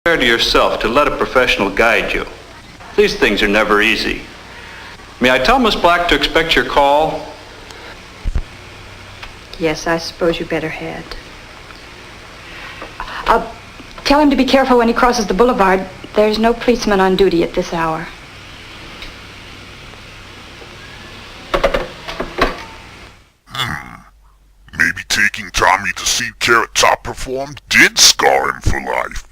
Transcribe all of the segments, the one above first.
Fair to yourself to let a professional guide you. These things are never easy. May I tell Miss Black to expect your call? Yes, I suppose you better had. Tell him to be careful when he crosses the boulevard. There's no policeman on duty at this hour. Maybe taking Tommy to see Carrot Top perform did scar him for life.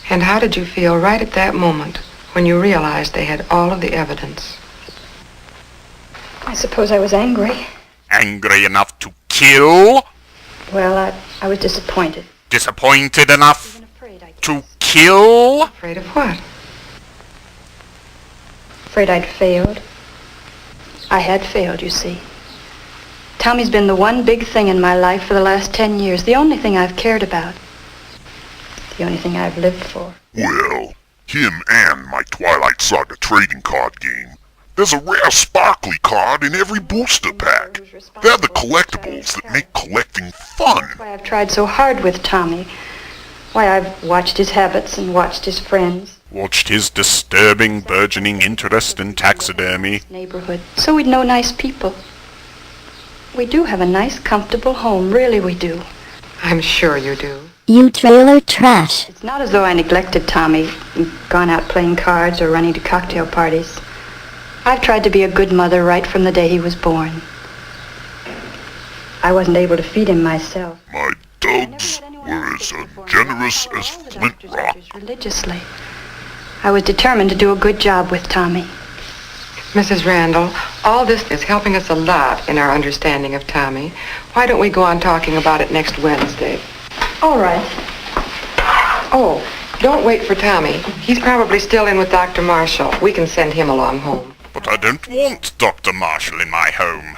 And how did you feel right at that moment when you realized they had all of the evidence? I suppose I was angry. Angry enough to kill? Well, I was disappointed. Disappointed enough Even afraid, I guess. to kill? Afraid of what? Afraid I'd failed. I had failed, you see. Tommy's been the one big thing in my life for the last 10 years. The only thing I've cared about. The only thing I've lived for. Well, him and my Twilight Saga trading card game. There's a rare sparkly card in every booster pack. They're the collectibles that make collecting fun. That's why I've tried so hard with Tommy. Why I've watched his habits and watched his friends. Watched his disturbing, burgeoning interest in taxidermy. Neighborhood. So we'd know nice people. We do have a nice, comfortable home. Really, we do. I'm sure you do. You trailer trash. It's not as though I neglected Tommy, gone out playing cards or running to cocktail parties. I've tried to be a good mother right from the day he was born. I wasn't able to feed him myself. My dubs were as generous as flint rock. Religiously. I was determined to do a good job with Tommy. Mrs. Randall, all this is helping us a lot in our understanding of Tommy. Why don't we go on talking about it next Wednesday? All right. Oh, don't wait for Tommy. He's probably still in with Dr. Marshall. We can send him along home. But I don't want Dr. Marshall in my home.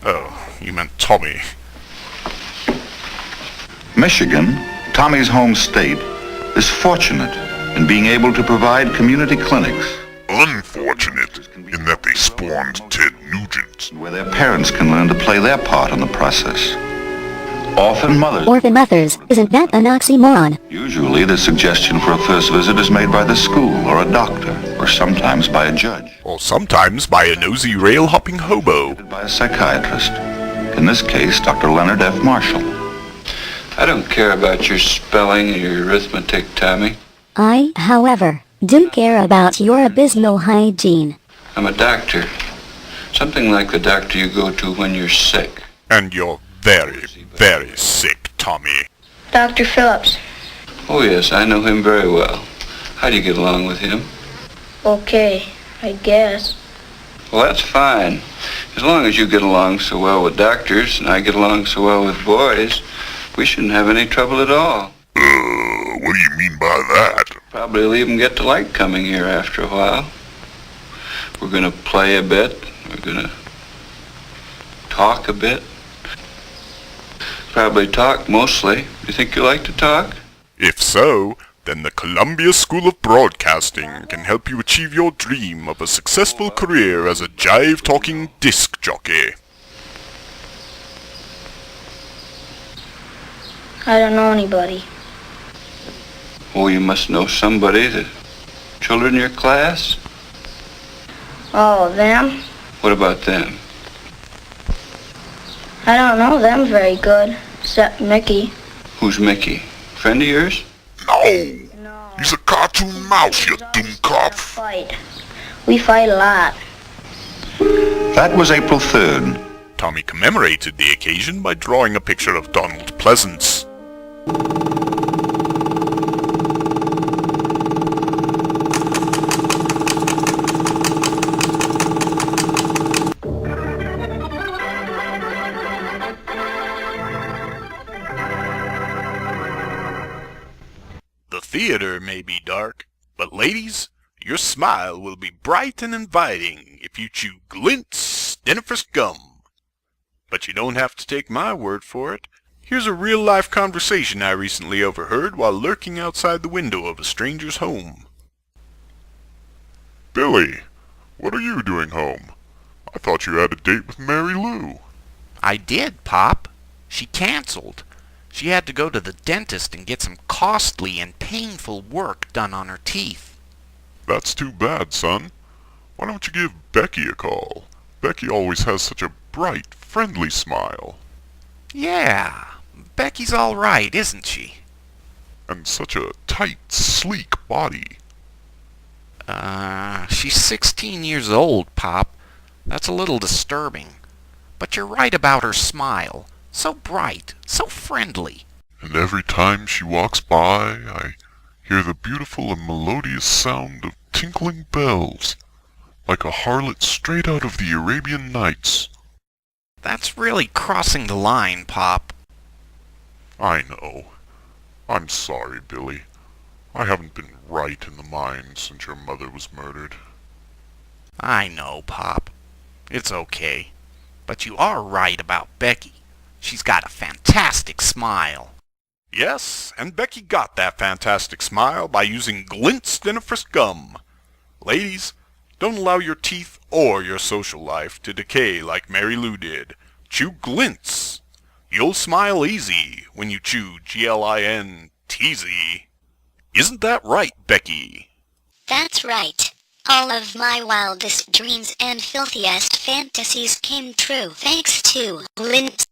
Oh, you meant Tommy. Michigan, Tommy's home state, is fortunate in being able to provide community clinics. Unfortunate in that they spawned Ted Nugent. Where their parents can learn to play their part in the process. Orphan mothers. Orphan mothers, isn't that an oxymoron? Usually the suggestion for a first visit is made by the school or a doctor, or sometimes by a judge. Or sometimes by a nosy rail-hopping hobo. By a psychiatrist. In this case, Dr. Leonard F. Marshall. I don't care about your spelling or your arithmetic, Tommy. I, however, do care about your abysmal hygiene. I'm a doctor. Something like the doctor you go to when you're sick. And you're very, very sick, Tommy. Dr. Phillips. Oh yes, I know him very well. How do you get along with him? Okay, I guess. Well, that's fine. As long as you get along so well with doctors and I get along so well with boys, we shouldn't have any trouble at all. What do you mean by that? Probably will even get to like coming here after a while. We're gonna play a bit. We're gonna talk a bit. Probably talk mostly. Do you think you like to talk? If so, then the Columbia School of Broadcasting can help you achieve your dream of a successful career as a jive-talking disc jockey. I don't know anybody. Oh, you must know somebody. The children in your class? Oh, them? What about them? I don't know them very good, except Mickey. Who's Mickey? Friend of yours? No! No. He's a cartoon mouse, you Doomkopf! Fight. We fight a lot. That was April 3rd. Tommy commemorated the occasion by drawing a picture of Donald Pleasance. The theater may be dark, but ladies, your smile will be bright and inviting if you chew Glint's Stennifer's gum. But you don't have to take my word for it. Here's a real-life conversation I recently overheard while lurking outside the window of a stranger's home. Billy, what are you doing home? I thought you had a date with Mary Lou. I did, Pop. She canceled. She had to go to the dentist and get some costly and painful work done on her teeth. That's too bad, son. Why don't you give Becky a call? Becky always has such a bright, friendly smile. Yeah, Becky's all right, isn't she? And such a tight, sleek body. She's 16 years old, Pop. That's a little disturbing. But you're right about her smile. So bright, so friendly. And every time she walks by, I hear the beautiful and melodious sound of tinkling bells, like a harlot straight out of the Arabian Nights. That's really crossing the line, Pop. I know. I'm sorry, Billy. I haven't been right in the mind since your mother was murdered. I know, Pop. It's okay. But you are right about Becky. She's got a fantastic smile. Yes, and Becky got that fantastic smile by using Glint Stenifers gum. Ladies, don't allow your teeth or your social life to decay like Mary Lou did. Chew Glints. You'll smile easy when you chew Glint-teasy. Isn't that right, Becky? That's right. All of my wildest dreams and filthiest fantasies came true thanks to Glint.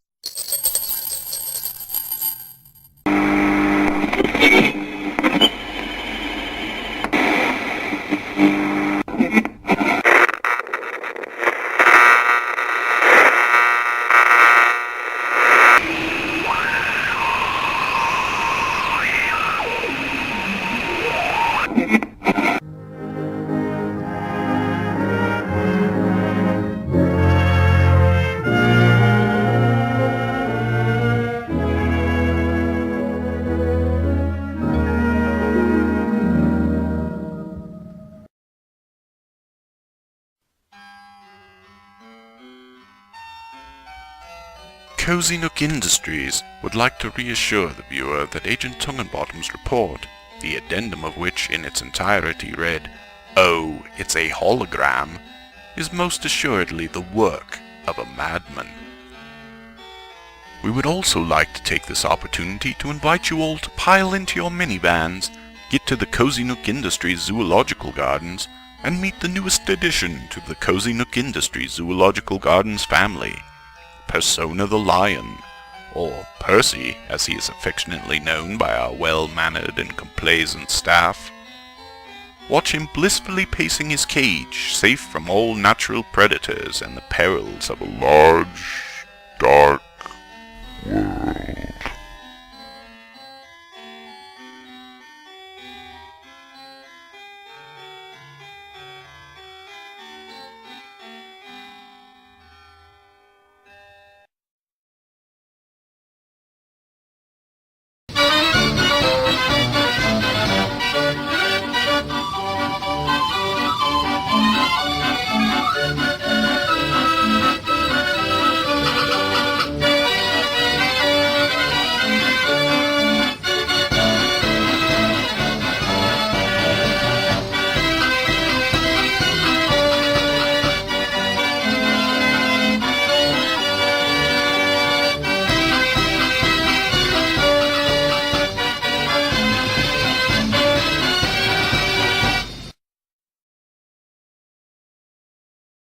Cozy Nook Industries would like to reassure the viewer that Agent Tungenbottom's report, the addendum of which in its entirety read, "Oh, it's a hologram," is most assuredly the work of a madman. We would also like to take this opportunity to invite you all to pile into your minivans, get to the Cozy Nook Industries Zoological Gardens, and meet the newest addition to the Cozy Nook Industries Zoological Gardens family, Persona the Lion, or Percy, as he is affectionately known by our well-mannered and complaisant staff. Watch him blissfully pacing his cage, safe from all natural predators and the perils of a large, dark world.